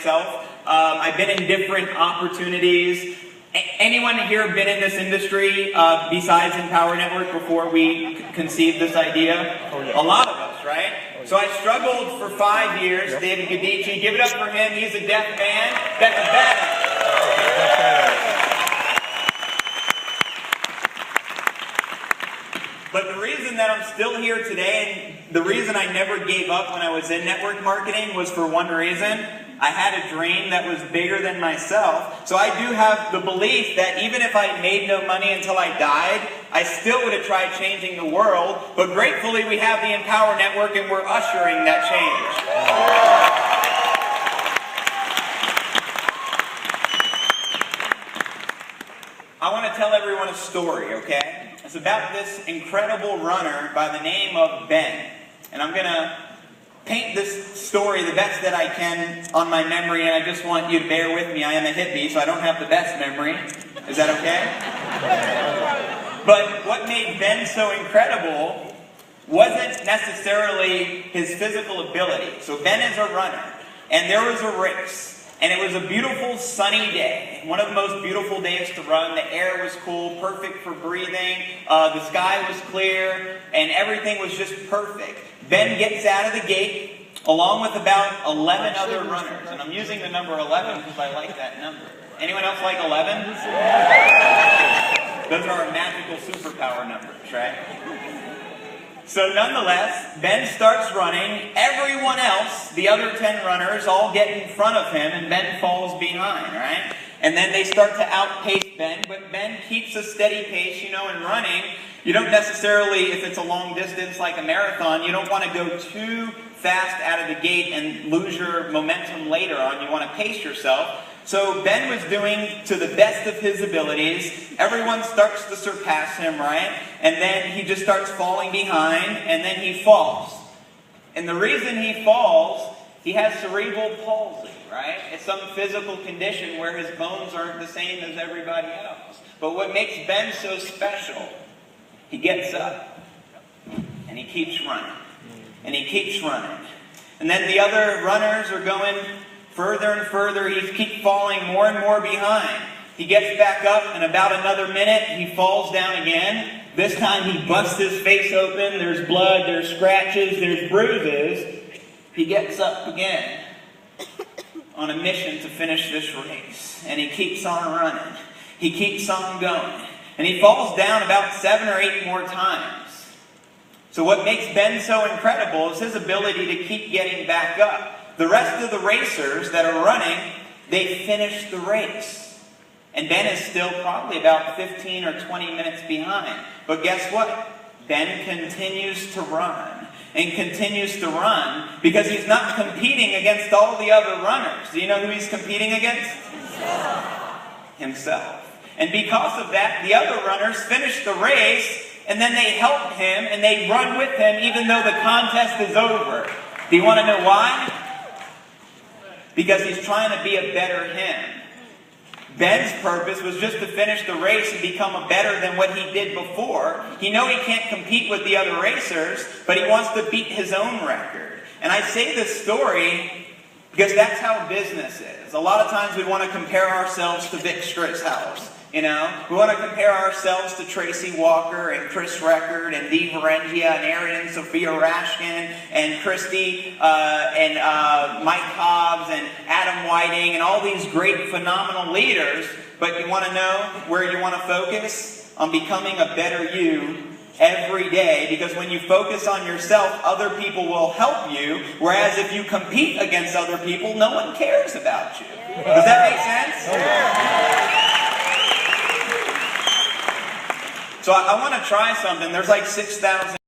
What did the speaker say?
myself. I've been in different opportunities. Anyone here been in this industry besides Empower Network before we conceived this idea? Oh, yeah. A lot of us, right? So I struggled for 5 years. Yep. David Gadici, give it up for him. He's a deaf man. That's a badass. But the reason that I'm still here today, and the reason I never gave up when I was in network marketing, was for one reason. I had a dream that was bigger than myself. So I do have the belief that even if I made no money until I died, I still would have tried changing the world. But gratefully, we have the Empower Network, and we're ushering that change. I want to tell everyone a story, okay? It's about this incredible runner by the name of Ben. And I'm going to paint this story the best that I can on my memory, and I just want you to bear with me. I am a hippie, so I don't have the best memory. Is that okay? But what made Ben so incredible wasn't necessarily his physical ability. So Ben is a runner, and there was a race. And it was a beautiful sunny day. One of the most beautiful days to run. The air was cool, perfect for breathing. The sky was clear, and everything was just perfect. Ben gets out of the gate, along with about 11 other runners. And I'm using the number 11 because I like that number. Anyone else like 11? Those are our magical superpower numbers, right? So nonetheless, Ben starts running. Everyone else, the other 10 runners, all get in front of him, and Ben falls behind, right? And then they start to outpace Ben, but Ben keeps a steady pace. You know, in running, you don't necessarily, if it's a long distance like a marathon, you don't want to go too fast out of the gate and lose your momentum later on. You want to pace yourself. So Ben was doing to the best of his abilities. Everyone starts to surpass him, right? And then he just starts falling behind, and then he falls. And the reason he falls, he has cerebral palsy, right? It's some physical condition where his bones aren't the same as everybody else. But what makes Ben so special, he gets up, and he keeps running. And he keeps running. And then the other runners are going further and further. He keeps falling more and more behind. He gets back up, and about another minute, he falls down again. This time he busts his face open. There's blood, there's scratches, there's bruises. He gets up again on a mission to finish this race. And he keeps on running. He keeps on going. And he falls down about 7 or 8 more times. So what makes Ben so incredible is his ability to keep getting back up. The rest of the racers that are running, they finish the race. And Ben is still probably about 15 or 20 minutes behind. But guess what? Ben continues to run. And continues to run because he's not competing against all the other runners. Do you know who he's competing against? Himself. And because of that, the other runners finish the race, and then they help him and they run with him even though the contest is over. Do you want to know why? Because he's trying to be a better him. Ben's purpose was just to finish the race and become a better than what he did before. He knows he can't compete with the other racers, but he wants to beat his own record. And I say this story because that's how business is. A lot of times we want to compare ourselves to Vic Stritzhouse. You know, we want to compare ourselves to Tracy Walker and Chris Record and Dee Verengia and Aaron and Sophia Rashkin and Christy and Mike Hobbs and Adam Whiting and all these great, phenomenal leaders. But you want to know where you want to focus? On becoming a better you every day. Because when you focus on yourself, other people will help you. Whereas if you compete against other people, no one cares about you. Does that make sense? Yeah. So I want to try something. There's like 6,000